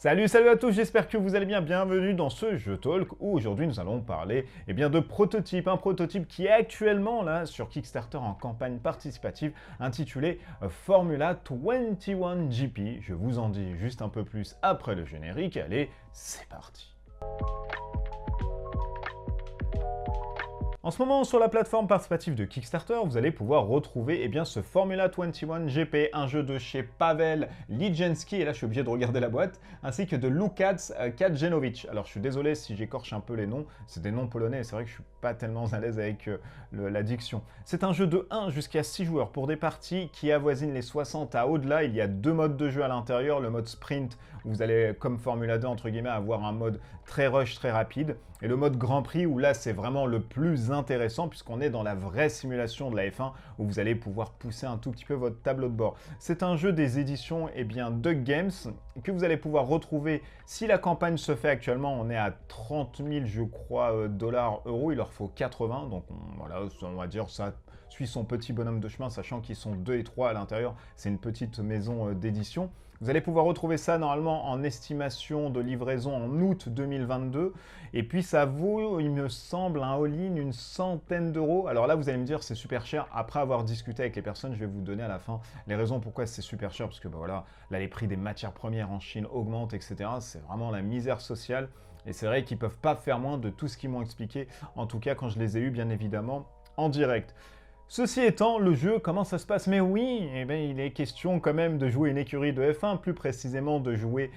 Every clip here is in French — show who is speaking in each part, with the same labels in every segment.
Speaker 1: Salut à tous, j'espère que vous allez bien. Bienvenue dans ce jeu talk où aujourd'hui nous allons parler de prototype. Un prototype qui est actuellement là sur Kickstarter en campagne participative intitulé Formula 21 GP. Je vous en dis juste un peu plus après le générique. Allez, c'est parti. En ce moment, sur la plateforme participative de Kickstarter, vous allez pouvoir retrouver ce Formula 21 GP, un jeu de chez Pavel Lidjenski, et là je suis obligé de regarder la boîte, ainsi que de Lukasz Kajenovic. Alors je suis désolé si j'écorche un peu les noms, c'est des noms polonais, et c'est vrai que je suis pas tellement à l'aise avec la diction. C'est un jeu de 1 jusqu'à 6 joueurs pour des parties qui avoisinent les 60 à au-delà. Il y a deux modes de jeu à l'intérieur, le mode sprint, où vous allez, comme Formula 2, entre guillemets, avoir un mode très rush, très rapide, et le mode Grand Prix, où là c'est vraiment le plus intéressant puisqu'on est dans la vraie simulation de la F1 où vous allez pouvoir pousser un tout petit peu votre tableau de bord. C'est un jeu des éditions Duck Games que vous allez pouvoir retrouver si la campagne se fait actuellement. On est à 30 000 je crois dollars, euros, il leur faut 80, donc voilà, on va dire ça suit son petit bonhomme de chemin, sachant qu'ils sont 2 et 3 à l'intérieur. C'est une petite maison d'édition. Vous allez pouvoir retrouver ça normalement en estimation de livraison en août 2022. Et puis ça vaut, il me semble, un all-in une centaine d'euros. Alors là, vous allez me dire c'est super cher. Après avoir discuté avec les personnes, je vais vous donner à la fin les raisons pourquoi c'est super cher. Parce que voilà, là les prix des matières premières en Chine augmentent, etc. C'est vraiment la misère sociale. Et c'est vrai qu'ils ne peuvent pas faire moins de tout ce qu'ils m'ont expliqué. En tout cas, quand je les ai eus, bien évidemment, en direct. Ceci étant, le jeu, comment ça se passe? Mais oui, il est question quand même de jouer une écurie de F1, plus précisément de jouer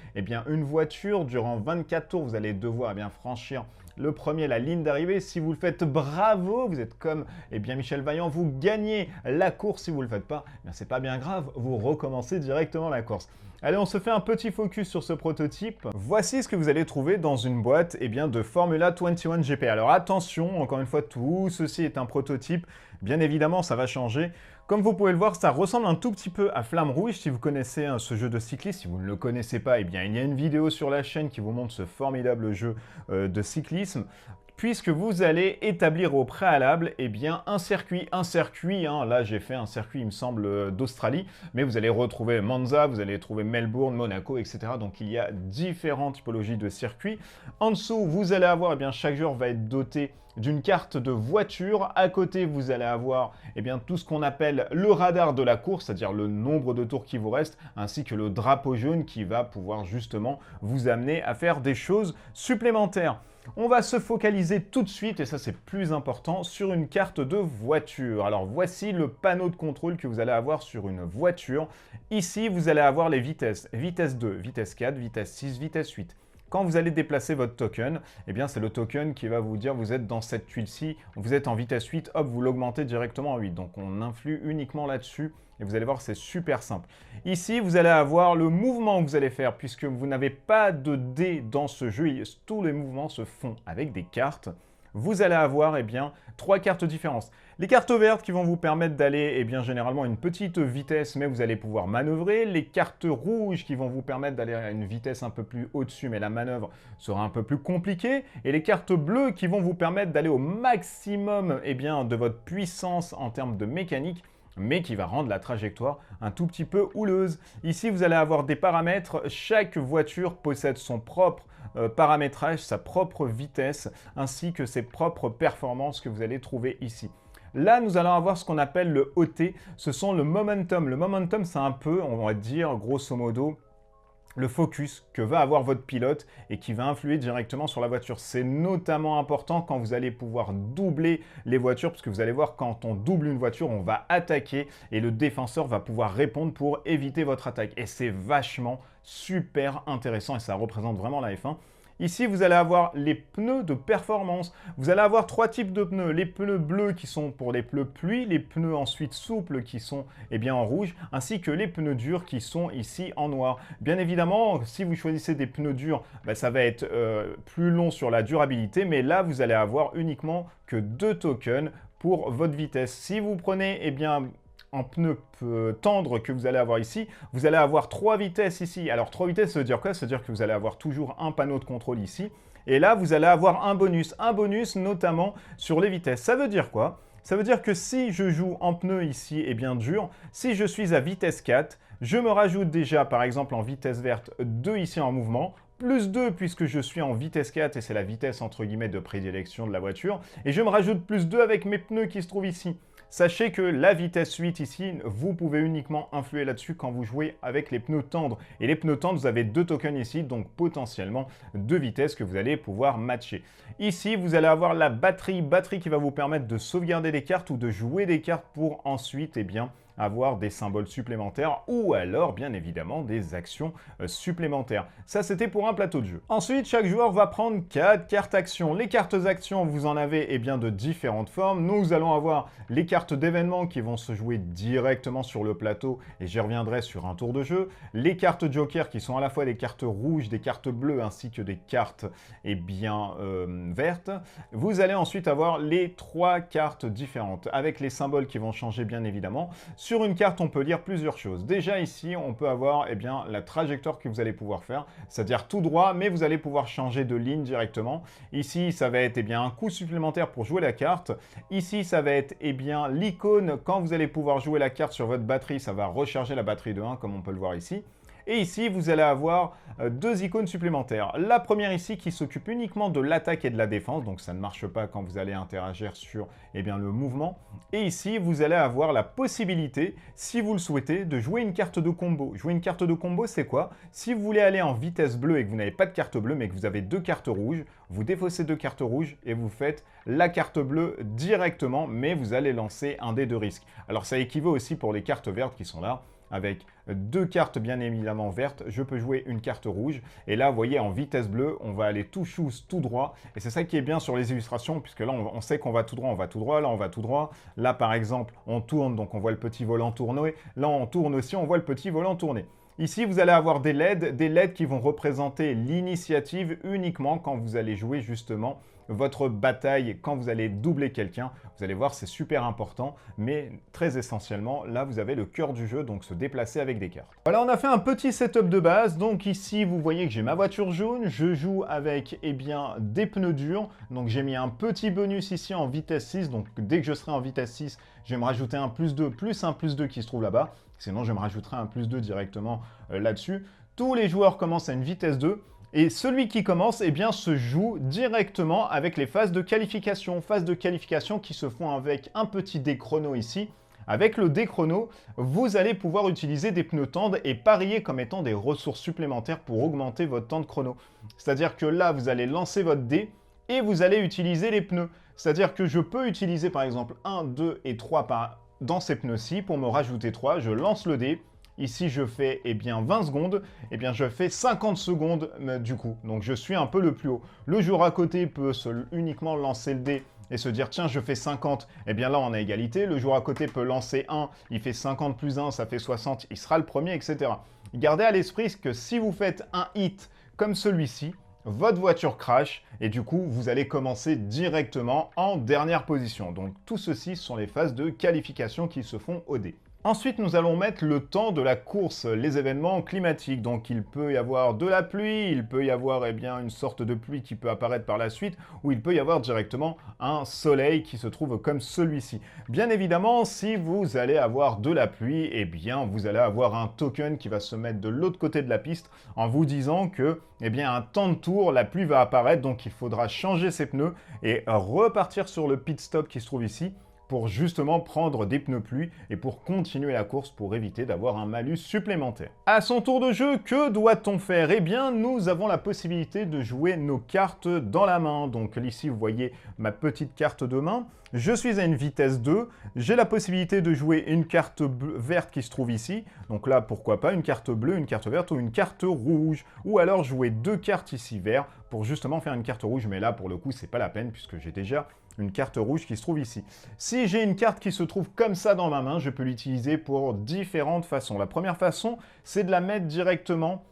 Speaker 1: une voiture. Durant 24 tours, vous allez devoir franchir le premier, la ligne d'arrivée. Si vous le faites, bravo, vous êtes comme Michel Vaillant, vous gagnez la course. Si vous ne le faites pas, c'est pas bien grave, vous recommencez directement la course. Allez, on se fait un petit focus sur ce prototype. Voici ce que vous allez trouver dans une boîte de Formula 21 GP. Alors attention, encore une fois, tout ceci est un prototype. Bien évidemment, ça va changer. Comme vous pouvez le voir, ça ressemble un tout petit peu à Flamme Rouge, si vous connaissez ce jeu de cyclisme. Si vous ne le connaissez pas, il y a une vidéo sur la chaîne qui vous montre ce formidable jeu de cyclisme, puisque vous allez établir au préalable un circuit, là j'ai fait un circuit il me semble d'Australie, mais vous allez retrouver Monza, vous allez trouver Melbourne, Monaco, etc. Donc il y a différentes typologies de circuits. En dessous, vous allez avoir, chaque joueur va être doté d'une carte de voiture. À côté, vous allez avoir tout ce qu'on appelle le radar de la course, c'est-à-dire le nombre de tours qui vous reste, ainsi que le drapeau jaune qui va pouvoir justement vous amener à faire des choses supplémentaires. On va se focaliser tout de suite, et ça c'est plus important, sur une carte de voiture. Alors voici le panneau de contrôle que vous allez avoir sur une voiture. Ici, vous allez avoir les vitesses. Vitesse 2, vitesse 4, vitesse 6, vitesse 8. Quand vous allez déplacer votre token, c'est le token qui va vous dire vous êtes dans cette tuile-ci, vous êtes en vitesse 8, hop, vous l'augmentez directement à 8. Donc on influe uniquement là-dessus et vous allez voir, c'est super simple. Ici, vous allez avoir le mouvement que vous allez faire puisque vous n'avez pas de dés dans ce jeu. Tous les mouvements se font avec des cartes. Vous allez avoir 3 cartes différentes. Les cartes vertes qui vont vous permettre d'aller généralement à une petite vitesse, mais vous allez pouvoir manœuvrer. Les cartes rouges qui vont vous permettre d'aller à une vitesse un peu plus au-dessus, mais la manœuvre sera un peu plus compliquée. Et les cartes bleues qui vont vous permettre d'aller au maximum de votre puissance en termes de mécanique, mais qui va rendre la trajectoire un tout petit peu houleuse. Ici, vous allez avoir des paramètres. Chaque voiture possède son propre paramétrage, sa propre vitesse, ainsi que ses propres performances que vous allez trouver ici. Là, nous allons avoir ce qu'on appelle le OT, ce sont le momentum. Le momentum, c'est un peu, on va dire, grosso modo, le focus que va avoir votre pilote et qui va influer directement sur la voiture. C'est notamment important quand vous allez pouvoir doubler les voitures, parce que vous allez voir, quand on double une voiture, on va attaquer et le défenseur va pouvoir répondre pour éviter votre attaque. Et c'est vachement super intéressant et ça représente vraiment la F1. Ici, vous allez avoir les pneus de performance. Vous allez avoir 3 types de pneus. Les pneus bleus qui sont pour les pneus pluie, les pneus ensuite souples qui sont en rouge, ainsi que les pneus durs qui sont ici en noir. Bien évidemment, si vous choisissez des pneus durs, ça va être plus long sur la durabilité, mais là, vous allez avoir uniquement que 2 tokens pour votre vitesse. Si vous prenez en pneu tendre que vous allez avoir ici, vous allez avoir 3 vitesses ici. Alors 3 vitesses, ça veut dire quoi? Ça veut dire que vous allez avoir toujours un panneau de contrôle ici. Et là, vous allez avoir un bonus notamment sur les vitesses. Ça veut dire quoi? Ça veut dire que si je joue en pneu ici dur, si je suis à vitesse 4, Je me rajoute déjà, par exemple, en vitesse verte, 2 ici en mouvement, plus 2 puisque je suis en vitesse 4 et c'est la vitesse entre guillemets de prédilection de la voiture. Et je me rajoute plus 2 avec mes pneus qui se trouvent ici. Sachez que la vitesse 8 ici, vous pouvez uniquement influer là-dessus quand vous jouez avec les pneus tendres. Et les pneus tendres, vous avez 2 tokens ici, donc potentiellement 2 vitesses que vous allez pouvoir matcher. Ici, vous allez avoir la batterie qui va vous permettre de sauvegarder des cartes ou de jouer des cartes pour ensuite, eh bien, avoir des symboles supplémentaires ou alors bien évidemment des actions supplémentaires. Ça c'était pour un plateau de jeu. Ensuite, chaque joueur va prendre 4 cartes actions. Les cartes actions, vous en avez bien de différentes formes. Nous allons avoir les cartes d'événements qui vont se jouer directement sur le plateau et j'y reviendrai sur un tour de jeu. Les cartes joker qui sont à la fois des cartes rouges, des cartes bleues ainsi que des cartes vertes. Vous allez ensuite avoir les 3 cartes différentes avec les symboles qui vont changer bien évidemment. Sur une carte, on peut lire plusieurs choses. Déjà ici, on peut avoir la trajectoire que vous allez pouvoir faire, c'est-à-dire tout droit, mais vous allez pouvoir changer de ligne directement. Ici, ça va être un coût supplémentaire pour jouer la carte. Ici, ça va être l'icône. Quand vous allez pouvoir jouer la carte sur votre batterie, ça va recharger la batterie de 1, comme on peut le voir ici. Et ici, vous allez avoir 2 icônes supplémentaires. La première ici qui s'occupe uniquement de l'attaque et de la défense, donc ça ne marche pas quand vous allez interagir sur le mouvement. Et ici, vous allez avoir la possibilité, si vous le souhaitez, de jouer une carte de combo. Jouer une carte de combo, c'est quoi? Si vous voulez aller en vitesse bleue et que vous n'avez pas de carte bleue, mais que vous avez 2 cartes rouges, vous défaussez 2 cartes rouges et vous faites la carte bleue directement, mais vous allez lancer un dé de risque. Alors ça équivaut aussi pour les cartes vertes qui sont là. Avec 2 cartes bien évidemment vertes, je peux jouer une carte rouge. Et là, vous voyez, en vitesse bleue, on va aller tout choose, tout droit. Et c'est ça qui est bien sur les illustrations, puisque là, on sait qu'on va tout droit, on va tout droit. Là, on va tout droit. Là, par exemple, on tourne, donc on voit le petit volant tourner. Là, on tourne aussi, on voit le petit volant tourner. Ici, vous allez avoir des LED qui vont représenter l'initiative uniquement quand vous allez jouer justement votre bataille, quand vous allez doubler quelqu'un. Vous allez voir, c'est super important, mais très essentiellement, là, vous avez le cœur du jeu, donc se déplacer avec des cartes. Voilà, on a fait un petit setup de base. Donc ici, vous voyez que j'ai ma voiture jaune. Je joue avec, des pneus durs. Donc j'ai mis un petit bonus ici en vitesse 6. Donc dès que je serai en vitesse 6, je vais me rajouter un plus 2, plus un plus 2 qui se trouve là-bas. Sinon, je me rajouterai un plus 2 directement là-dessus. Tous les joueurs commencent à une vitesse 2. Et celui qui commence, se joue directement avec les phases de qualification. Phases de qualification qui se font avec un petit dé chrono ici. Avec le dé chrono, vous allez pouvoir utiliser des pneus tendres et parier comme étant des ressources supplémentaires pour augmenter votre temps de chrono. C'est-à-dire que là, vous allez lancer votre dé et vous allez utiliser les pneus. C'est-à-dire que je peux utiliser par exemple 1, 2 et 3 dans ces pneus-ci pour me rajouter 3. Je lance le dé. Ici, je fais 20 secondes, je fais 50 secondes du coup. Donc, je suis un peu le plus haut. Le joueur à côté peut uniquement lancer le dé et se dire, tiens, je fais 50. Là, on a égalité. Le joueur à côté peut lancer 1, il fait 50 plus 1, ça fait 60, il sera le premier, etc. Gardez à l'esprit que si vous faites un hit comme celui-ci, votre voiture crash et du coup, vous allez commencer directement en dernière position. Donc, tout ceci sont les phases de qualification qui se font au dé. Ensuite, nous allons mettre le temps de la course, les événements climatiques. Donc, il peut y avoir de la pluie, il peut y avoir une sorte de pluie qui peut apparaître par la suite, ou il peut y avoir directement un soleil qui se trouve comme celui-ci. Bien évidemment, si vous allez avoir de la pluie, vous allez avoir un token qui va se mettre de l'autre côté de la piste en vous disant que, un temps de tour, la pluie va apparaître, donc il faudra changer ses pneus et repartir sur le pit stop qui se trouve ici, pour justement prendre des pneus pluie et pour continuer la course pour éviter d'avoir un malus supplémentaire. À son tour de jeu, que doit-on faire? Nous avons la possibilité de jouer nos cartes dans la main. Donc ici, vous voyez ma petite carte de main. Je suis à une vitesse 2. J'ai la possibilité de jouer une carte verte qui se trouve ici. Donc là, pourquoi pas une carte bleue, une carte verte ou une carte rouge. Ou alors jouer 2 cartes ici vertes pour justement faire une carte rouge. Mais là, pour le coup, c'est pas la peine puisque j'ai déjà une carte rouge qui se trouve ici. Si j'ai une carte qui se trouve comme ça dans ma main, je peux l'utiliser pour différentes façons. La première façon, c'est de la mettre directement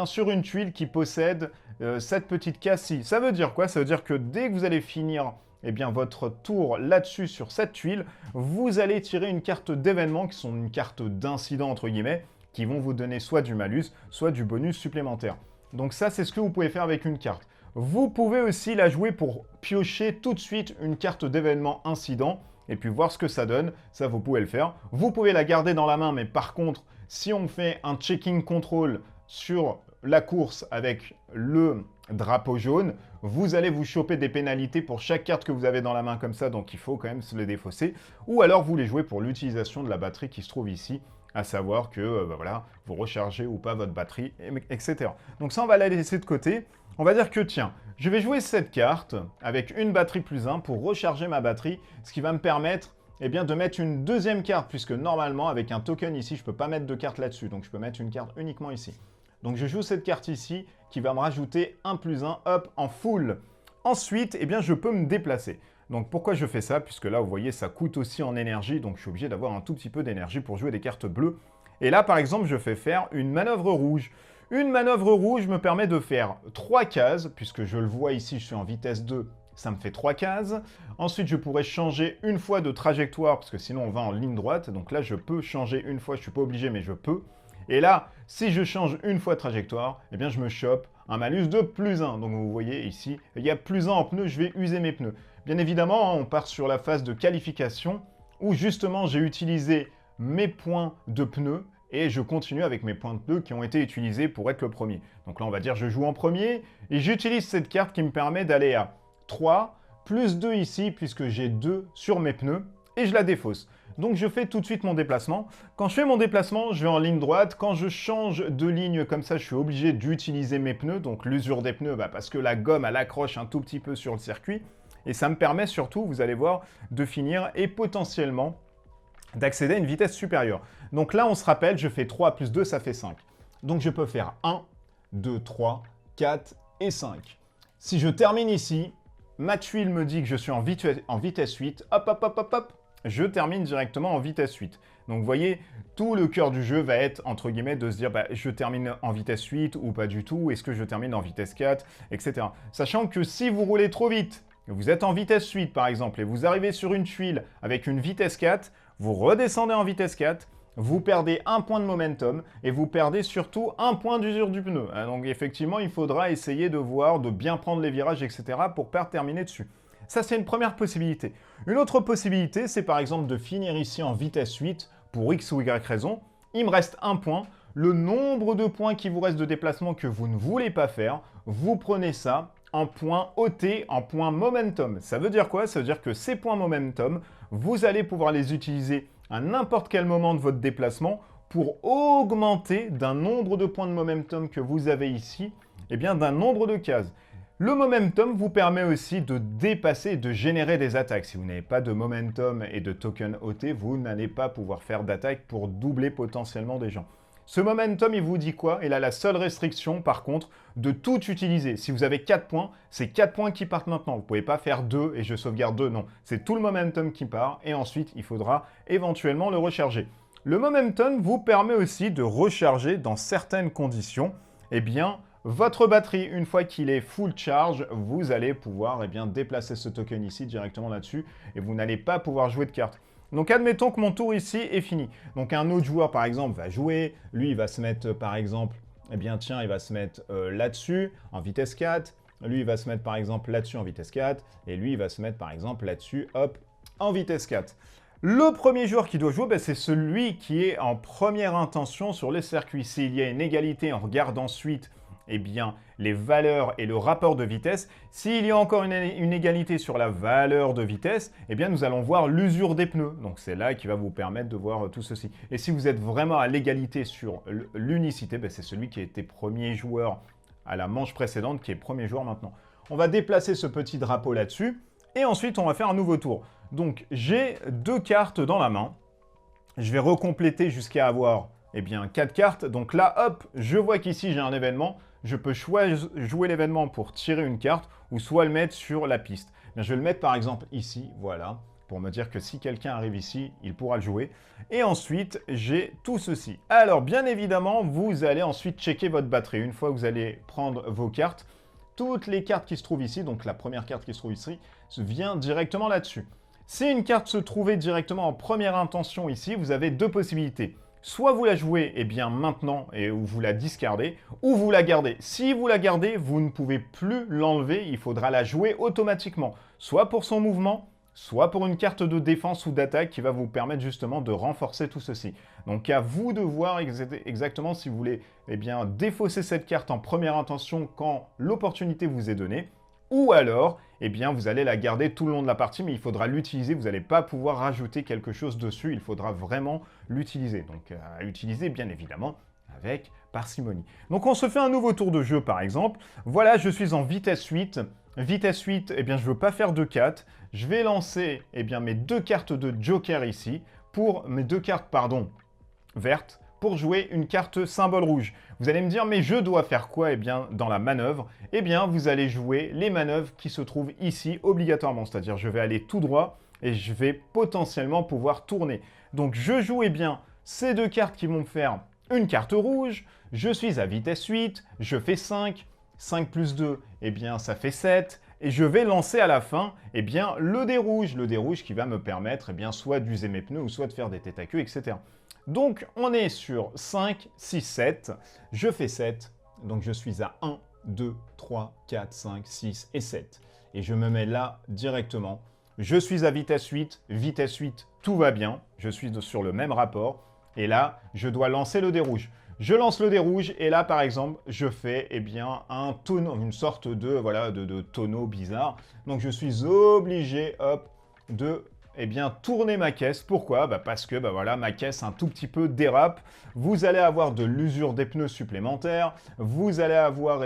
Speaker 1: sur une tuile qui possède cette petite case-ci. Ça veut dire quoi? Ça veut dire que dès que vous allez finir votre tour là-dessus sur cette tuile, vous allez tirer une carte d'événement qui sont une carte d'incident entre guillemets, qui vont vous donner soit du malus, soit du bonus supplémentaire. Donc ça, c'est ce que vous pouvez faire avec une carte. Vous pouvez aussi la jouer pour piocher tout de suite une carte d'événement incident et puis voir ce que ça donne. Ça, vous pouvez le faire. Vous pouvez la garder dans la main, mais par contre, si on fait un checking control sur la course avec le drapeau jaune, vous allez vous choper des pénalités pour chaque carte que vous avez dans la main comme ça, donc il faut quand même se les défausser. Ou alors vous les jouez pour l'utilisation de la batterie qui se trouve ici, à savoir que voilà, vous rechargez ou pas votre batterie, etc. Donc ça, on va la laisser de côté. On va dire que tiens, je vais jouer cette carte avec une batterie plus 1 pour recharger ma batterie, ce qui va me permettre eh bien, de mettre une deuxième carte, puisque normalement, avec un token ici, je ne peux pas mettre de carte là-dessus, donc je peux mettre une carte uniquement ici. Donc je joue cette carte ici, qui va me rajouter un plus 1, hop, en full. Ensuite, eh bien, je peux me déplacer. Donc pourquoi je fais ça? Puisque là, vous voyez, ça coûte aussi en énergie, donc je suis obligé d'avoir un tout petit peu d'énergie pour jouer des cartes bleues. Et là, par exemple, je fais faire une manœuvre rouge. Une manœuvre rouge me permet de faire 3 cases, puisque je le vois ici, je suis en vitesse 2, ça me fait 3 cases. Ensuite, je pourrais changer une fois de trajectoire, parce que sinon on va en ligne droite. Donc là, je peux changer une fois, je ne suis pas obligé, mais je peux. Et là, si je change une fois de trajectoire, eh bien je me chope un malus de plus 1. Donc vous voyez ici, il y a plus 1 en pneus, je vais user mes pneus. Bien évidemment, on part sur la phase de qualification, où justement j'ai utilisé mes points de pneus, et je continue avec mes points de pneus qui ont été utilisés pour être le premier. Donc là, on va dire je joue en premier, et j'utilise cette carte qui me permet d'aller à 3, plus 2 ici, puisque j'ai 2 sur mes pneus, et je la défausse. Donc je fais tout de suite mon déplacement. Quand je fais mon déplacement, je vais en ligne droite. Quand je change de ligne comme ça, je suis obligé d'utiliser mes pneus, donc l'usure des pneus, parce que la gomme, elle accroche un tout petit peu sur le circuit. Et ça me permet surtout, vous allez voir, de finir et potentiellement d'accéder à une vitesse supérieure. Donc là, on se rappelle, je fais 3 plus 2, ça fait 5. Donc je peux faire 1, 2, 3, 4 et 5. Si je termine ici, ma tuile me dit que je suis en vitesse 8. Hop, hop, hop, hop, hop. Je termine directement en vitesse 8. Donc vous voyez, tout le cœur du jeu va être, entre guillemets, de se dire, je termine en vitesse 8 ou pas du tout, est-ce que je termine en vitesse 4, etc. Sachant que si vous roulez trop vite, vous êtes en vitesse 8 par exemple, et vous arrivez sur une tuile avec une vitesse 4, vous redescendez en vitesse 4, vous perdez un point de momentum, et vous perdez surtout un point d'usure du pneu. Donc effectivement, il faudra essayer de voir, de bien prendre les virages, etc. pour pas terminer dessus. Ça, c'est une première possibilité. Une autre possibilité, c'est par exemple de finir ici en vitesse 8 pour X ou Y raison. Il me reste un point. Le nombre de points qui vous reste de déplacement que vous ne voulez pas faire, vous prenez ça en point OT, en point momentum. Ça veut dire quoi? Ça veut dire que ces points momentum, vous allez pouvoir les utiliser à n'importe quel moment de votre déplacement pour augmenter d'un nombre de points de momentum que vous avez ici, eh bien d'un nombre de cases. Le momentum vous permet aussi de dépasser et de générer des attaques. Si vous n'avez pas de momentum et de token OT, vous n'allez pas pouvoir faire d'attaque pour doubler potentiellement des gens. Ce momentum, il vous dit quoi? Il a la seule restriction, par contre, de tout utiliser. Si vous avez 4 points, c'est 4 points qui partent maintenant. Vous ne pouvez pas faire 2 et je sauvegarde 2, non. C'est tout le momentum qui part et ensuite, il faudra éventuellement le recharger. Le momentum vous permet aussi de recharger dans certaines conditions, eh bien, votre batterie, une fois qu'il est full charge, vous allez pouvoir déplacer ce token ici directement là-dessus et vous n'allez pas pouvoir jouer de cartes. Donc admettons que mon tour ici est fini. Donc un autre joueur par exemple va jouer, lui il va se mettre par exemple, il va se mettre là-dessus en vitesse 4, lui il va se mettre par exemple là-dessus en vitesse 4 et lui il va se mettre par exemple là-dessus, hop, en vitesse 4. Le premier joueur qui doit jouer, c'est celui qui est en première intention sur le circuit. S'il y a une égalité, on regarde ensuite les valeurs et le rapport de vitesse. S'il y a encore une égalité sur la valeur de vitesse, nous allons voir l'usure des pneus. Donc c'est là qui va vous permettre de voir tout ceci. Et si vous êtes vraiment à l'égalité sur l'unicité, c'est celui qui a été premier joueur à la manche précédente qui est premier joueur maintenant. On va déplacer ce petit drapeau là-dessus et ensuite on va faire un nouveau tour. Donc j'ai 2 cartes dans la main. Je vais recompléter jusqu'à avoir 4 cartes. Donc là, hop, je vois qu'ici j'ai un événement. Je peux jouer l'événement pour tirer une carte ou soit le mettre sur la piste. Je vais le mettre par exemple ici, voilà, pour me dire que si quelqu'un arrive ici, il pourra le jouer. Et ensuite, j'ai tout ceci. Alors, bien évidemment, vous allez ensuite checker votre batterie. Une fois que vous allez prendre vos cartes, toutes les cartes qui se trouvent ici, donc la première carte qui se trouve ici, vient directement là-dessus. Si une carte se trouvait directement en première intention ici, vous avez 2 possibilités. Soit vous la jouez maintenant et vous la discardez, ou vous la gardez. Si vous la gardez, vous ne pouvez plus l'enlever, il faudra la jouer automatiquement, soit pour son mouvement, soit pour une carte de défense ou d'attaque qui va vous permettre justement de renforcer tout ceci. Donc à vous de voir exactement si vous voulez défausser cette carte en première intention quand l'opportunité vous est donnée, ou alors vous allez la garder tout le long de la partie, mais il faudra l'utiliser, vous n'allez pas pouvoir rajouter quelque chose dessus, il faudra vraiment l'utiliser. Donc à utiliser bien évidemment avec parcimonie. Donc on se fait un nouveau tour de jeu par exemple. Voilà, je suis en vitesse 8. Vitesse 8, je ne veux pas faire de 4. Je vais lancer mes deux cartes de joker ici, pour mes deux cartes, vertes, pour jouer une carte symbole rouge. Vous allez me dire, mais je dois faire quoi dans la manœuvre? Vous allez jouer les manœuvres qui se trouvent ici obligatoirement. C'est-à-dire, je vais aller tout droit et je vais potentiellement pouvoir tourner. Donc, je joue ces deux cartes qui vont me faire une carte rouge. Je suis à vitesse 8, je fais 5. 5 plus 2, ça fait 7. Et je vais lancer à la fin, le dé rouge. Le dé rouge qui va me permettre, soit d'user mes pneus ou soit de faire des têtes à queue, etc. Donc, on est sur 5, 6, 7. Je fais 7. Donc, je suis à 1, 2, 3, 4, 5, 6 et 7. Et je me mets là directement. Je suis à vitesse 8. Vitesse 8, tout va bien. Je suis sur le même rapport. Et là, je dois lancer le dé rouge. Je lance le dé rouge et là, par exemple, je fais un tonneau, une sorte de tonneau bizarre. Donc, je suis obligé, de tourner ma caisse. Pourquoi? Parce que ma caisse un tout petit peu dérape. Vous allez avoir de l'usure des pneus supplémentaires. Vous allez avoir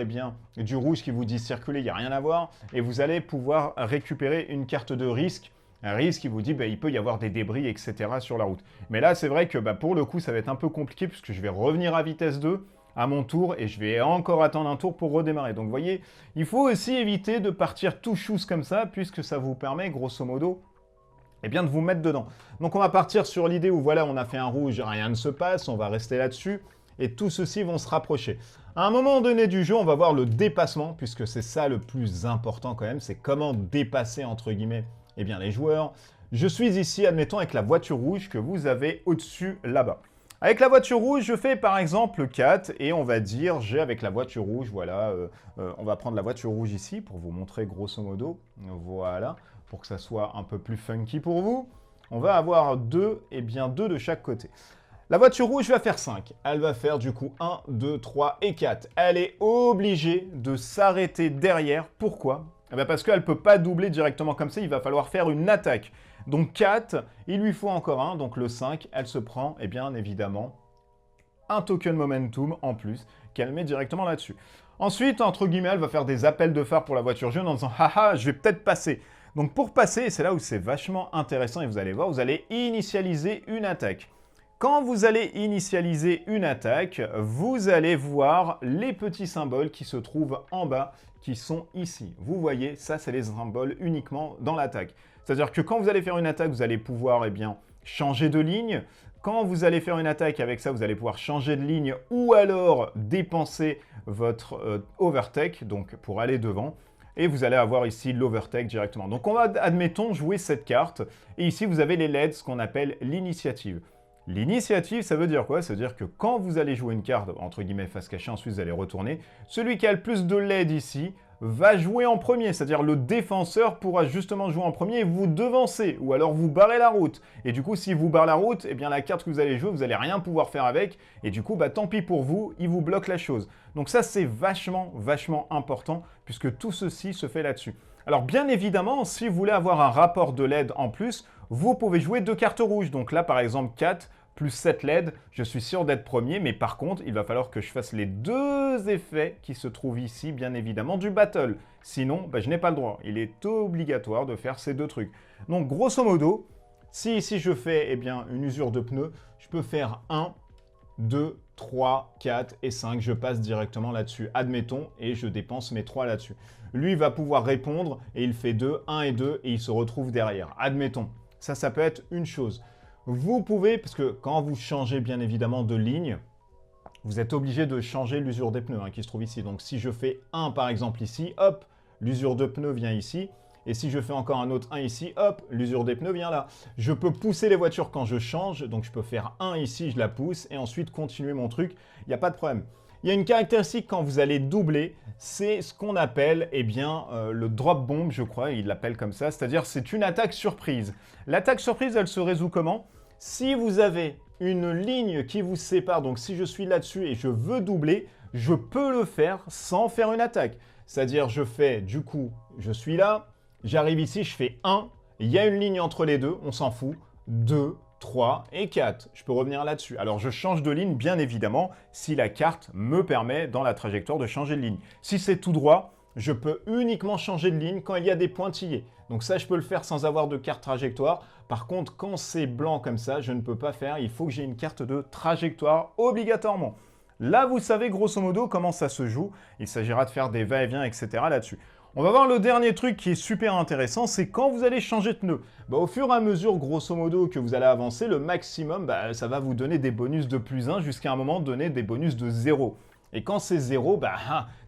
Speaker 1: du rouge qui vous dit circuler, il n'y a rien à voir. Et vous allez pouvoir récupérer une carte de risque. Un risque qui vous dit il peut y avoir des débris, etc. sur la route. Mais là, c'est vrai que pour le coup, ça va être un peu compliqué puisque je vais revenir à vitesse 2 à mon tour et je vais encore attendre un tour pour redémarrer. Donc, vous voyez, il faut aussi éviter de partir tout chousse comme ça puisque ça vous permet, grosso modo, de vous mettre dedans. Donc, on va partir sur l'idée où, voilà, on a fait un rouge, rien ne se passe, on va rester là-dessus et tout ceci vont se rapprocher. À un moment donné du jeu, on va voir le dépassement puisque c'est ça le plus important quand même, c'est comment dépasser, entre guillemets, les joueurs. Je suis ici, admettons, avec la voiture rouge que vous avez au-dessus là-bas. Avec la voiture rouge, je fais par exemple 4 et on va dire, j'ai avec la voiture rouge, voilà, on va prendre la voiture rouge ici pour vous montrer grosso modo, voilà, pour que ça soit un peu plus funky pour vous. On va avoir deux de chaque côté. La voiture rouge va faire 5. Elle va faire du coup 1, 2, 3 et 4. Elle est obligée de s'arrêter derrière. Pourquoi? Parce qu'elle ne peut pas doubler directement comme ça, il va falloir faire une attaque. Donc 4, il lui faut encore 1, donc le 5, elle se prend, évidemment, un token momentum en plus, qu'elle met directement là-dessus. Ensuite, entre guillemets, elle va faire des appels de phare pour la voiture jaune en disant « Haha, je vais peut-être passer ». Donc pour passer, c'est là où c'est vachement intéressant et vous allez voir, vous allez initialiser une attaque. Quand vous allez initialiser une attaque, vous allez voir les petits symboles qui se trouvent en bas, qui sont ici. Vous voyez, ça, c'est les symboles uniquement dans l'attaque. C'est-à-dire que quand vous allez faire une attaque, vous allez pouvoir changer de ligne. Quand vous allez faire une attaque avec ça, vous allez pouvoir changer de ligne ou alors dépenser votre overtake, donc pour aller devant. Et vous allez avoir ici l'overtake directement. Donc on va, admettons, jouer cette carte. Et ici, vous avez les LED, ce qu'on appelle l'initiative. L'initiative, ça veut dire quoi? Ça veut dire que quand vous allez jouer une carte, entre guillemets, face cachée, ensuite vous allez retourner, celui qui a le plus de LED ici va jouer en premier, c'est-à-dire le défenseur pourra justement jouer en premier et vous devancer, ou alors vous barrer la route. Et du coup, si vous barre la route, la carte que vous allez jouer, vous n'allez rien pouvoir faire avec, et du coup, tant pis pour vous, il vous bloque la chose. Donc ça, c'est vachement, vachement important, puisque tout ceci se fait là-dessus. Alors bien évidemment, si vous voulez avoir un rapport de LED en plus, vous pouvez jouer 2 cartes rouges. Donc là, par exemple, 4 plus 7 LED, je suis sûr d'être premier, mais par contre, il va falloir que je fasse les 2 effets qui se trouvent ici, bien évidemment, du battle. Sinon, je n'ai pas le droit. Il est obligatoire de faire ces 2 trucs. Donc, grosso modo, si ici je fais une usure de pneus, je peux faire 1, 2, 3, 4 et 5. Je passe directement là-dessus, admettons, et je dépense mes 3 là-dessus. Lui va pouvoir répondre, et il fait 2, 1 et 2, et il se retrouve derrière. Admettons. Ça peut être une chose. Vous pouvez, parce que quand vous changez bien évidemment de ligne, vous êtes obligé de changer l'usure des pneus qui se trouve ici. Donc si je fais 1 par exemple ici, hop, l'usure de pneus vient ici. Et si je fais encore un autre 1 ici, hop, l'usure des pneus vient là. Je peux pousser les voitures quand je change, donc je peux faire 1 ici, je la pousse, et ensuite continuer mon truc, il n'y a pas de problème. Il y a une caractéristique quand vous allez doubler, c'est ce qu'on appelle le drop bomb, je crois, il l'appelle comme ça, c'est-à-dire c'est une attaque surprise. L'attaque surprise, elle se résout comment? Si vous avez une ligne qui vous sépare, donc si je suis là-dessus et je veux doubler, je peux le faire sans faire une attaque. C'est-à-dire je fais, du coup, je suis là, j'arrive ici, je fais 1, il y a une ligne entre les deux, on s'en fout, 2, 3 et 4. Je peux revenir là-dessus. Alors je change de ligne, bien évidemment, si la carte me permet dans la trajectoire de changer de ligne. Si c'est tout droit, je peux uniquement changer de ligne quand il y a des pointillés. Donc ça, je peux le faire sans avoir de carte trajectoire. Par contre, quand c'est blanc comme ça, je ne peux pas faire. Il faut que j'ai une carte de trajectoire obligatoirement. Là, vous savez grosso modo comment ça se joue. Il s'agira de faire des va-et-vient, etc. là-dessus. On va voir le dernier truc qui est super intéressant, c'est quand vous allez changer de pneu. Au fur et à mesure, grosso modo, que vous allez avancer, le maximum, ça va vous donner des bonus de +1 jusqu'à un moment donné des bonus de 0. Et quand c'est 0,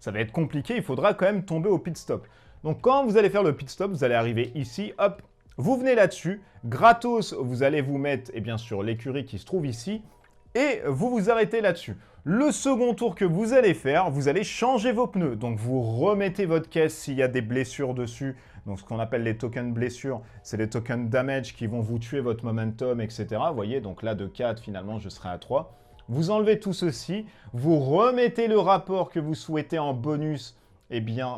Speaker 1: ça va être compliqué, il faudra quand même tomber au pit stop. Donc quand vous allez faire le pit stop, vous allez arriver ici, hop, vous venez là-dessus, gratos, vous allez vous mettre sur l'écurie qui se trouve ici, et vous vous arrêtez là-dessus. Le second tour que vous allez faire, vous allez changer vos pneus. Donc vous remettez votre caisse s'il y a des blessures dessus. Donc ce qu'on appelle les tokens blessures, c'est les tokens damage qui vont vous tuer votre momentum, etc. Vous voyez, donc là de 4, finalement, je serai à 3. Vous enlevez tout ceci, vous remettez le rapport que vous souhaitez en bonus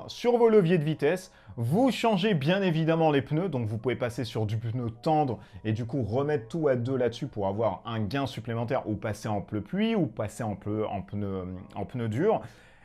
Speaker 1: sur vos leviers de vitesse. Vous changez bien évidemment les pneus, donc vous pouvez passer sur du pneu tendre et du coup remettre tout à 2 là-dessus pour avoir un gain supplémentaire ou passer en pneu pluie ou passer en pneu dur.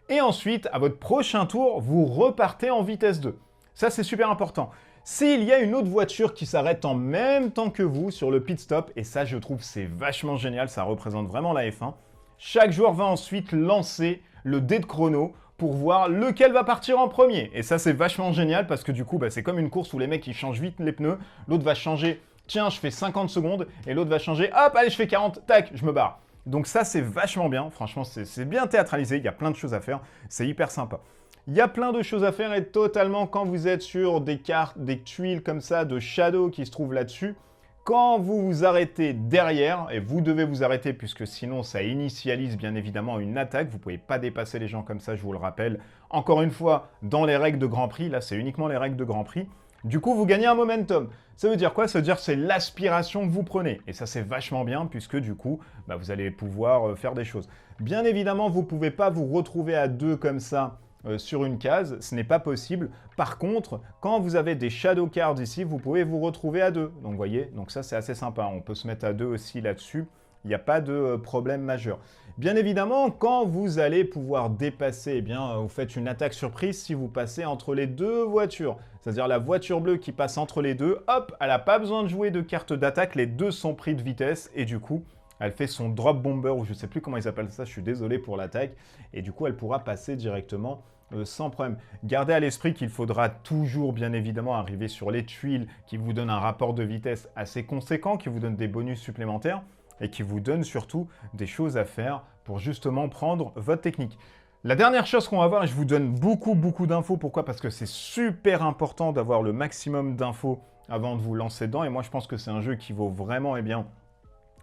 Speaker 1: Et ensuite, à votre prochain tour, vous repartez en vitesse 2. Ça, c'est super important. S'il y a une autre voiture qui s'arrête en même temps que vous sur le pit stop, et ça, je trouve, c'est vachement génial, ça représente vraiment la F1, chaque joueur va ensuite lancer le dé de chrono pour voir lequel va partir en premier. Et ça, c'est vachement génial parce que du coup, c'est comme une course où les mecs, ils changent vite les pneus. L'autre va changer, tiens, je fais 50 secondes. Et l'autre va changer, hop, allez, je fais 40, tac, je me barre. Donc ça, c'est vachement bien. Franchement, c'est bien théâtralisé. Il y a plein de choses à faire. C'est hyper sympa. Il y a plein de choses à faire et totalement quand vous êtes sur des cartes, des tuiles comme ça, de shadow qui se trouvent là-dessus, quand vous vous arrêtez derrière, et vous devez vous arrêter puisque sinon ça initialise bien évidemment une attaque, vous ne pouvez pas dépasser les gens comme ça, je vous le rappelle. Encore une fois, dans les règles de Grand Prix, là c'est uniquement les règles de Grand Prix, du coup vous gagnez un momentum. Ça veut dire quoi? Ça veut dire que c'est l'aspiration que vous prenez. Et ça c'est vachement bien puisque du coup, vous allez pouvoir faire des choses. Bien évidemment, vous ne pouvez pas vous retrouver à 2 comme ça, sur une case, ce n'est pas possible. Par contre, quand vous avez des shadow cards ici, vous pouvez vous retrouver à 2. Donc, vous voyez, donc ça, c'est assez sympa. On peut se mettre à 2 aussi là-dessus. Il n'y a pas de problème majeur. Bien évidemment, quand vous allez pouvoir dépasser, vous faites une attaque surprise si vous passez entre les 2 voitures. C'est-à-dire la voiture bleue qui passe entre les 2, hop, elle n'a pas besoin de jouer de carte d'attaque, les 2 sont pris de vitesse et du coup, elle fait son drop bomber, ou je ne sais plus comment ils appellent ça, je suis désolé pour l'attaque. Et du coup, elle pourra passer directement sans problème. Gardez à l'esprit qu'il faudra toujours, bien évidemment, arriver sur les tuiles qui vous donnent un rapport de vitesse assez conséquent, qui vous donnent des bonus supplémentaires et qui vous donnent surtout des choses à faire pour justement prendre votre technique. La dernière chose qu'on va voir, et je vous donne beaucoup d'infos. Pourquoi? Parce que c'est super important d'avoir le maximum d'infos avant de vous lancer dedans. Et moi, je pense que c'est un jeu qui vaut vraiment,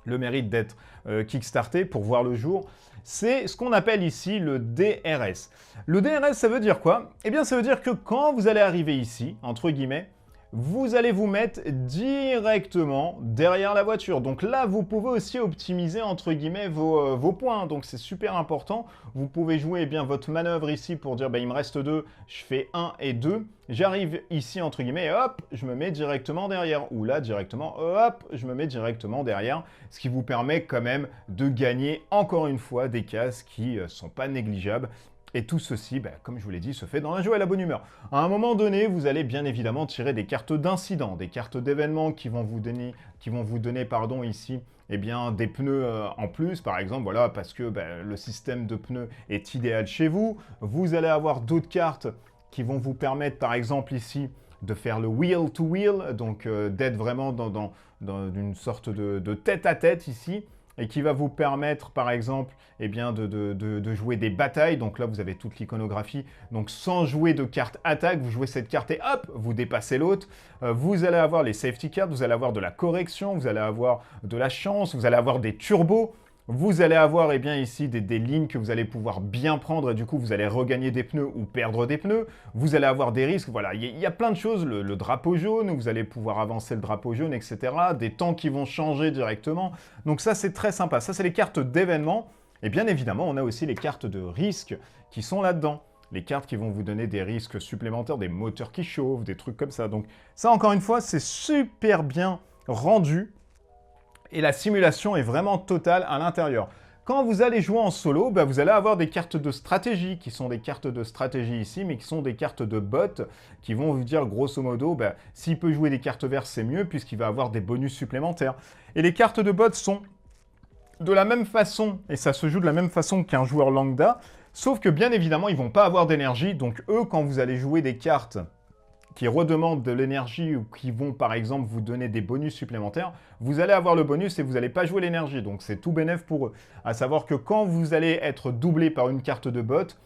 Speaker 1: le mérite d'être kickstarté pour voir le jour, c'est ce qu'on appelle ici le DRS. Le DRS, ça veut dire quoi? Ça veut dire que quand vous allez arriver ici, entre guillemets, vous allez vous mettre directement derrière la voiture. Donc là, vous pouvez aussi optimiser, entre guillemets, vos points. Donc c'est super important. Vous pouvez jouer votre manœuvre ici pour dire, il me reste 2, je fais 1 et 2. J'arrive ici, entre guillemets, et hop, je me mets directement derrière. Ou là, directement, hop, je me mets directement derrière. Ce qui vous permet quand même de gagner, encore une fois, des cases qui ne sont pas négligeables. Et tout ceci, comme je vous l'ai dit, se fait dans la joie et la bonne humeur. À un moment donné, vous allez bien évidemment tirer des cartes d'incident, des cartes d'événements qui vont vous donner, ici, des pneus en plus, par exemple, voilà, parce que le système de pneus est idéal chez vous. Vous allez avoir d'autres cartes qui vont vous permettre, par exemple, ici, de faire le wheel to wheel, donc d'être vraiment dans une sorte de tête à tête ici, et qui va vous permettre, par exemple, de jouer des batailles. Donc là, vous avez toute l'iconographie. Donc sans jouer de carte attaque, vous jouez cette carte et hop, vous dépassez l'autre. Vous allez avoir les safety cards, vous allez avoir de la correction, vous allez avoir de la chance, vous allez avoir des turbos. Vous allez avoir eh bien, ici des lignes que vous allez pouvoir bien prendre et du coup vous allez regagner des pneus ou perdre des pneus. Vous allez avoir des risques, voilà, il y a plein de choses, le drapeau jaune, vous allez pouvoir avancer le drapeau jaune, etc. Des temps qui vont changer directement. Donc ça c'est très sympa, ça c'est les cartes d'événements. Et bien évidemment on a aussi les cartes de risque qui sont là-dedans. Les cartes qui vont vous donner des risques supplémentaires, des moteurs qui chauffent, des trucs comme ça. Donc ça encore une fois c'est super bien rendu. Et la simulation est vraiment totale à l'intérieur. Quand vous allez jouer en solo, vous allez avoir des cartes de stratégie, qui sont des cartes de stratégie ici, mais qui sont des cartes de bot, qui vont vous dire grosso modo, s'il peut jouer des cartes vertes, c'est mieux, puisqu'il va avoir des bonus supplémentaires. Et les cartes de bot sont de la même façon, et ça se joue de la même façon qu'un joueur lambda, sauf que bien évidemment, ils ne vont pas avoir d'énergie, donc eux, quand vous allez jouer des cartes qui redemandent de l'énergie ou qui vont par exemple vous donner des bonus supplémentaires, vous allez avoir le bonus et vous n'allez pas jouer l'énergie. Donc c'est tout bénef pour eux. À savoir que quand vous allez être doublé par une carte de bot,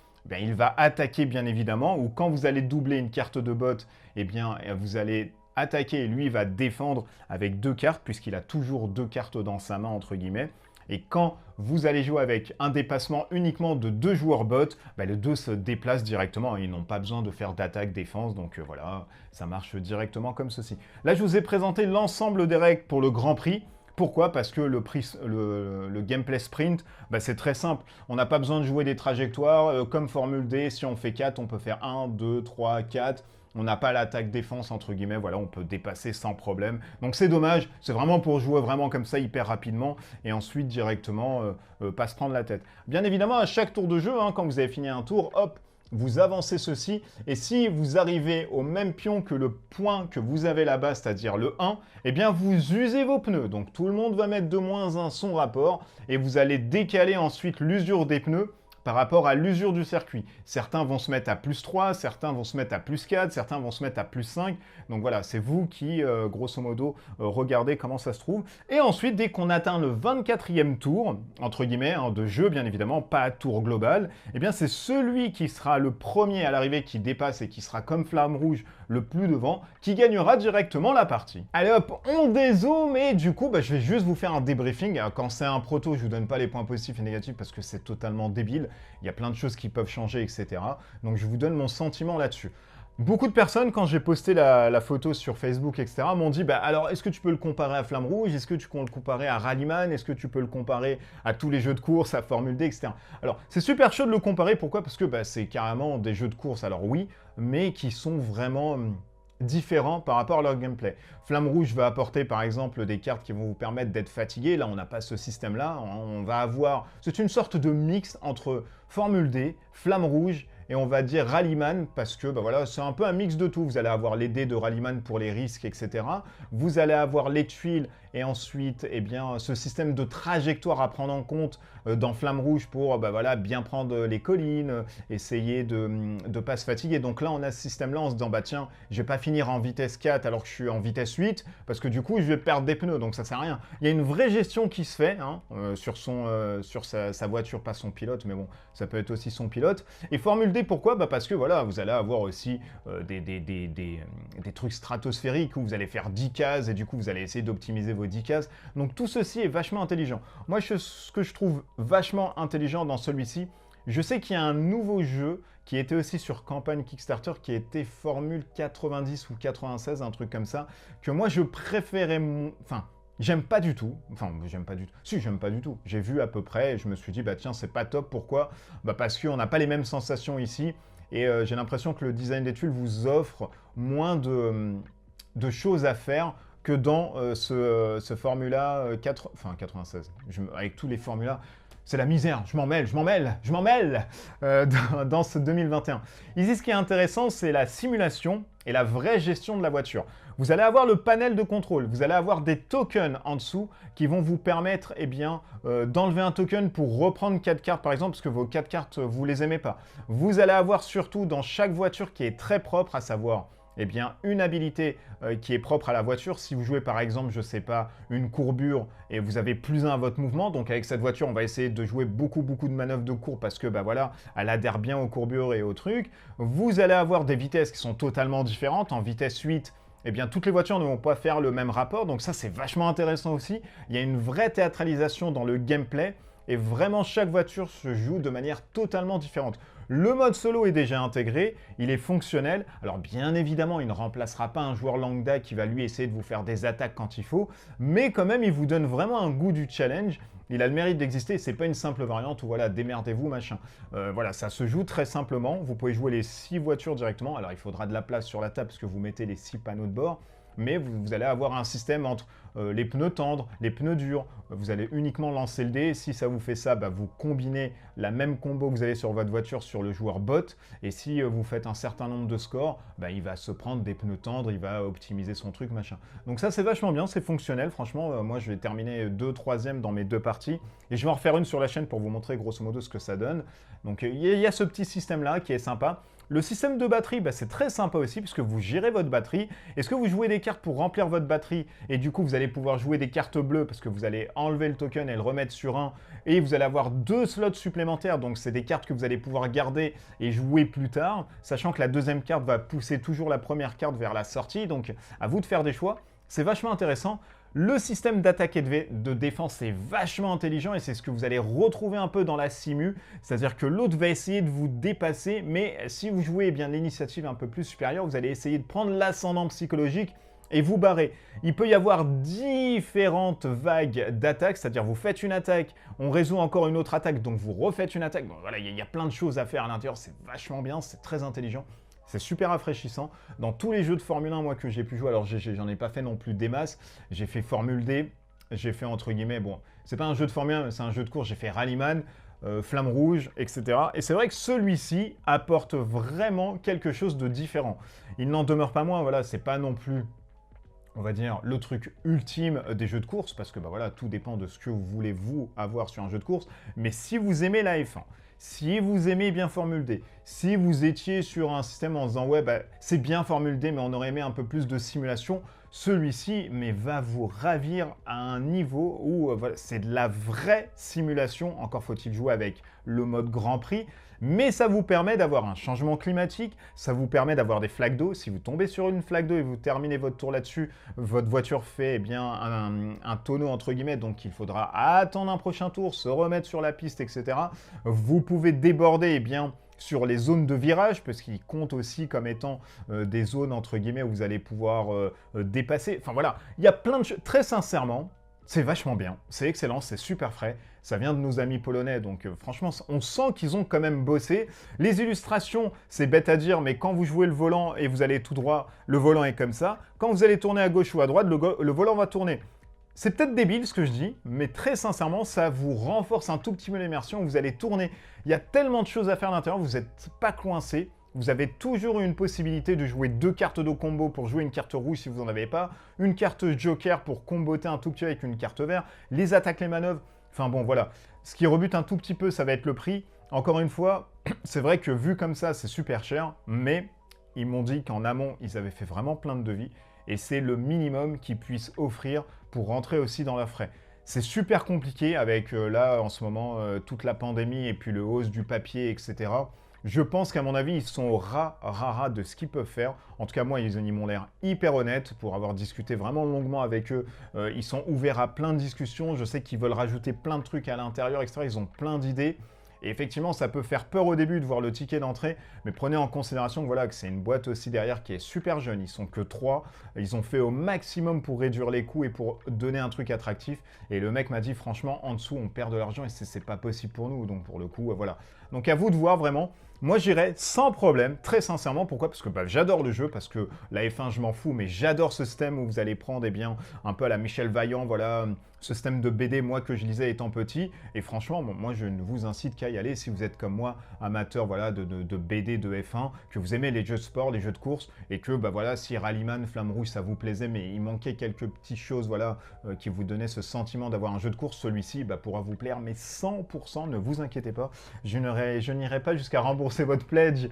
Speaker 1: il va attaquer bien évidemment, ou quand vous allez doubler une carte de bot, vous allez attaquer et lui va défendre avec 2 cartes, puisqu'il a toujours 2 cartes dans sa main entre guillemets. Et quand vous allez jouer avec un dépassement uniquement de 2 joueurs bots, les 2 se déplacent directement. Ils n'ont pas besoin de faire d'attaque-défense. Donc voilà, ça marche directement comme ceci. Là, je vous ai présenté l'ensemble des règles pour le Grand Prix. Pourquoi? Parce que le gameplay sprint, c'est très simple. On n'a pas besoin de jouer des trajectoires. Comme Formule D, si on fait 4, on peut faire 1, 2, 3, 4. On n'a pas l'attaque-défense, entre guillemets, voilà, on peut dépasser sans problème. Donc c'est dommage, c'est vraiment pour jouer vraiment comme ça, hyper rapidement, et ensuite directement, pas se prendre la tête. Bien évidemment, à chaque tour de jeu, quand vous avez fini un tour, hop, vous avancez ceci, et si vous arrivez au même pion que le point que vous avez là-bas, c'est-à-dire le 1, eh bien vous usez vos pneus. Donc tout le monde va mettre de -1 son rapport, et vous allez décaler ensuite l'usure des pneus par rapport à l'usure du circuit. Certains vont se mettre à +3, certains vont se mettre à +4, certains vont se mettre à +5. Donc voilà, c'est vous qui, grosso modo, regardez comment ça se trouve. Et ensuite, dès qu'on atteint le 24e tour, entre guillemets, de jeu, bien évidemment, pas tour global, eh bien c'est celui qui sera le premier à l'arrivée qui dépasse et qui sera comme flamme rouge le plus devant, qui gagnera directement la partie. Allez hop, on dézoome et du coup, je vais juste vous faire un débriefing. Quand c'est un proto, je vous donne pas les points positifs et négatifs parce que c'est totalement débile. Il y a plein de choses qui peuvent changer, etc. Donc je vous donne mon sentiment là-dessus. Beaucoup de personnes, quand j'ai posté la photo sur Facebook, etc., m'ont dit alors, est-ce que tu peux le comparer à Flamme Rouge? Est-ce que tu peux le comparer à Rallyman? Est-ce que tu peux le comparer à tous les jeux de course, à Formule D, etc. Alors, c'est super chaud de le comparer. Pourquoi? Parce que c'est carrément des jeux de course, alors oui, mais qui sont vraiment différents par rapport à leur gameplay. Flamme Rouge va apporter par exemple des cartes qui vont vous permettre d'être fatigué. Là, on n'a pas ce système-là. On va avoir... C'est une sorte de mix entre Formule D, Flamme Rouge et on va dire Rallyman parce que voilà, c'est un peu un mix de tout. Vous allez avoir les dés de Rallyman pour les risques, etc. Vous allez avoir les tuiles et ensuite ce système de trajectoire à prendre en compte dans Flamme Rouge pour voilà, bien prendre les collines, essayer de ne pas se fatiguer. Donc là, on a ce système-là en se disant tiens, je vais pas finir en vitesse 4 alors que je suis en vitesse 8 parce que du coup, je vais perdre des pneus, donc ça sert à rien. Il y a une vraie gestion qui se fait sur sa voiture, pas son pilote, mais bon, ça peut être aussi son pilote. Et Formule D, pourquoi? Parce que voilà, vous allez avoir aussi des trucs stratosphériques où vous allez faire 10 cases et du coup, vous allez essayer d'optimiser vos 10 cases. Donc tout ceci est vachement intelligent. Moi, ce que je trouve vachement intelligent dans celui-ci, je sais qu'il y a un nouveau jeu qui était aussi sur campagne Kickstarter, qui était Formule 90 ou 96, un truc comme ça, que moi je préférais... Enfin, j'aime pas du tout. Enfin, j'aime pas du tout. Si, j'aime pas du tout. J'ai vu à peu près et je me suis dit, tiens, c'est pas top. Pourquoi? Parce qu'on n'a pas les mêmes sensations ici. Et j'ai l'impression que le design des tuiles vous offre moins de choses à faire que dans ce Formula 96. Avec tous les Formulas, c'est la misère, je m'en mêle dans ce 2021. Ici, ce qui est intéressant, c'est la simulation et la vraie gestion de la voiture. Vous allez avoir le panel de contrôle, vous allez avoir des tokens en dessous qui vont vous permettre d'enlever un token pour reprendre 4 cartes par exemple, parce que vos 4 cartes, vous les aimez pas. Vous allez avoir surtout dans chaque voiture qui est très propre, à savoir une habilité qui est propre à la voiture. Si vous jouez par exemple, je sais pas, une courbure et vous avez +1 à votre mouvement, donc avec cette voiture, on va essayer de jouer beaucoup de manœuvres de courbe parce que voilà, elle adhère bien aux courbures et aux trucs. Vous allez avoir des vitesses qui sont totalement différentes. En vitesse 8, toutes les voitures ne vont pas faire le même rapport, donc ça c'est vachement intéressant aussi. Il y a une vraie théâtralisation dans le gameplay. et vraiment chaque voiture se joue de manière totalement différente. Le mode solo est déjà intégré, il est fonctionnel. Alors bien évidemment, il ne remplacera pas un joueur lambda qui va lui essayer de vous faire des attaques quand il faut, mais quand même, il vous donne vraiment un goût du challenge. Il a le mérite d'exister, c'est pas une simple variante où voilà, démerdez-vous, machin. Voilà, ça se joue très simplement. Vous pouvez jouer les 6 voitures directement. Alors il faudra de la place sur la table parce que vous mettez les 6 panneaux de bord. Mais vous allez avoir un système entre les pneus tendres, les pneus durs. Vous allez uniquement lancer le dé. Si ça vous fait ça, bah, vous combinez la même combo que vous avez sur votre voiture sur le joueur bot. Et si vous faites un certain nombre de scores, bah, il va se prendre des pneus tendres, il va optimiser son truc, machin. Donc ça, c'est vachement bien, c'est fonctionnel. Franchement, moi, je vais terminer 2 3e dans mes 2 parties. Et je vais en refaire une sur la chaîne pour vous montrer grosso modo ce que ça donne. Donc il y a ce petit système-là qui est sympa. Le système de batterie, bah, c'est très sympa aussi puisque vous gérez votre batterie. Est-ce que vous jouez des cartes pour remplir votre batterie et du coup vous allez pouvoir jouer des cartes bleues parce que vous allez enlever le token et le remettre sur un et vous allez avoir 2 slots supplémentaires. Donc c'est des cartes que vous allez pouvoir garder et jouer plus tard, sachant que la deuxième carte va pousser toujours la première carte vers la sortie. Donc à vous de faire des choix. C'est vachement intéressant. Le système d'attaque et de défense est vachement intelligent et c'est ce que vous allez retrouver un peu dans la simu. C'est-à-dire que l'autre va essayer de vous dépasser, mais si vous jouez bien l'initiative un peu plus supérieure, vous allez essayer de prendre l'ascendant psychologique et vous barrer. Il peut y avoir différentes vagues d'attaques, c'est-à-dire vous faites une attaque, on résout encore une autre attaque, donc vous refaites une attaque. Bon voilà, il y a plein de choses à faire à l'intérieur, c'est vachement bien, c'est très intelligent. C'est super rafraîchissant. Dans tous les jeux de Formule 1, moi, que j'ai pu jouer, alors j'en ai pas fait non plus des masses. J'ai fait Formule D, j'ai fait entre guillemets, bon, c'est pas un jeu de Formule 1, mais c'est un jeu de course. J'ai fait Rallyman, Flamme Rouge, etc. Et c'est vrai que celui-ci apporte vraiment quelque chose de différent. Il n'en demeure pas moins, voilà, c'est pas non plus, on va dire, le truc ultime des jeux de course, parce que bah voilà, tout dépend de ce que vous voulez vous avoir sur un jeu de course. Mais si vous aimez la F1, si vous aimez bien Formule D, si vous étiez sur un système en disant ouais, bah, c'est bien Formule D, mais on aurait aimé un peu plus de simulation, celui-ci va vous ravir à un niveau où voilà, c'est de la vraie simulation. Encore faut-il jouer avec le mode Grand Prix, mais ça vous permet d'avoir un changement climatique, ça vous permet d'avoir des flaques d'eau. Si vous tombez sur une flaque d'eau et vous terminez votre tour là-dessus, votre voiture fait bien un tonneau entre guillemets, donc il faudra attendre un prochain tour, se remettre sur la piste, etc. Vous pouvez déborder bien sur les zones de virage, parce qu'ils comptent aussi comme étant des zones entre guillemets où vous allez pouvoir dépasser. Enfin voilà, il y a plein de choses. Très sincèrement, c'est vachement bien, c'est excellent, c'est super frais. Ça vient de nos amis polonais, donc franchement, on sent qu'ils ont quand même bossé. Les illustrations, c'est bête à dire, mais quand vous jouez le volant et vous allez tout droit, le volant est comme ça. Quand vous allez tourner à gauche ou à droite, le volant va tourner. C'est peut-être débile ce que je dis, mais très sincèrement, ça vous renforce un tout petit peu l'immersion. Vous allez tourner. Il y a tellement de choses à faire à l'intérieur, vous n'êtes pas coincé. Vous avez toujours une possibilité de jouer 2 cartes de combo pour jouer une carte rouge si vous n'en avez pas, une carte joker pour comboter un tout petit peu avec une carte verte, les attaques, les manœuvres. Enfin bon, voilà. Ce qui rebute un tout petit peu, ça va être le prix. Encore une fois, c'est vrai que vu comme ça, c'est super cher, mais ils m'ont dit qu'en amont, ils avaient fait vraiment plein de devis et c'est le minimum qu'ils puissent offrir pour rentrer aussi dans leurs frais. C'est super compliqué avec là en ce moment toute la pandémie et puis le hausse du papier, etc. Je pense qu'à mon avis, ils sont au ras de ce qu'ils peuvent faire. En tout cas, moi, ils m'ont l'air hyper honnêtes pour avoir discuté vraiment longuement avec eux. Ils sont ouverts à plein de discussions. Je sais qu'ils veulent rajouter plein de trucs à l'intérieur, etc. Ils ont plein d'idées. Et effectivement, ça peut faire peur au début de voir le ticket d'entrée, mais prenez en considération que, voilà, que c'est une boîte aussi derrière qui est super jeune. Ils sont que 3. Ils ont fait au maximum pour réduire les coûts et pour donner un truc attractif. Et le mec m'a dit, franchement, en dessous, on perd de l'argent et c'est pas possible pour nous. Donc, pour le coup, voilà. Donc, à vous de voir vraiment. Moi, j'irai sans problème, très sincèrement. Pourquoi? Parce que j'adore le jeu, parce que la F1, je m'en fous, mais j'adore ce système où vous allez prendre, eh bien, un peu à la Michel Vaillant, voilà, ce système de BD, moi, que je lisais étant petit. Et franchement, bon, moi, je ne vous incite qu'à y aller si vous êtes comme moi, amateur, voilà, de BD, de F1, que vous aimez les jeux de sport, les jeux de course, et que, voilà, si Rallyman, Flamme Rouge, ça vous plaisait, mais il manquait quelques petites choses, voilà, qui vous donnaient ce sentiment d'avoir un jeu de course, celui-ci, pourra vous plaire, mais 100%, ne vous inquiétez pas. Je n'irai pas jusqu'à rembourser votre pledge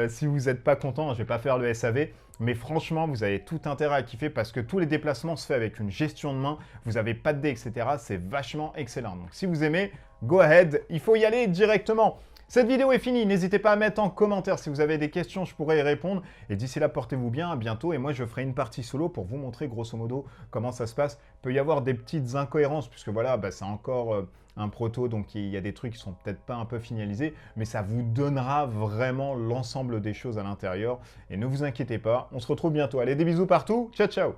Speaker 1: si vous n'êtes pas content. Je ne vais pas faire le SAV, mais franchement, vous avez tout intérêt à kiffer parce que tous les déplacements se font avec une gestion de main. Vous n'avez pas de dés, etc. C'est vachement excellent. Donc, si vous aimez, go ahead. Il faut y aller directement. Cette vidéo est finie. N'hésitez pas à mettre en commentaire si vous avez des questions, je pourrai y répondre. Et d'ici là, portez-vous bien. À bientôt. Et moi, je ferai une partie solo pour vous montrer grosso modo comment ça se passe. Il peut y avoir des petites incohérences puisque voilà, c'est encore un proto, donc il y a des trucs qui sont peut-être pas un peu finalisés, mais ça vous donnera vraiment l'ensemble des choses à l'intérieur. Et ne vous inquiétez pas, on se retrouve bientôt. Allez, des bisous partout, ciao ciao!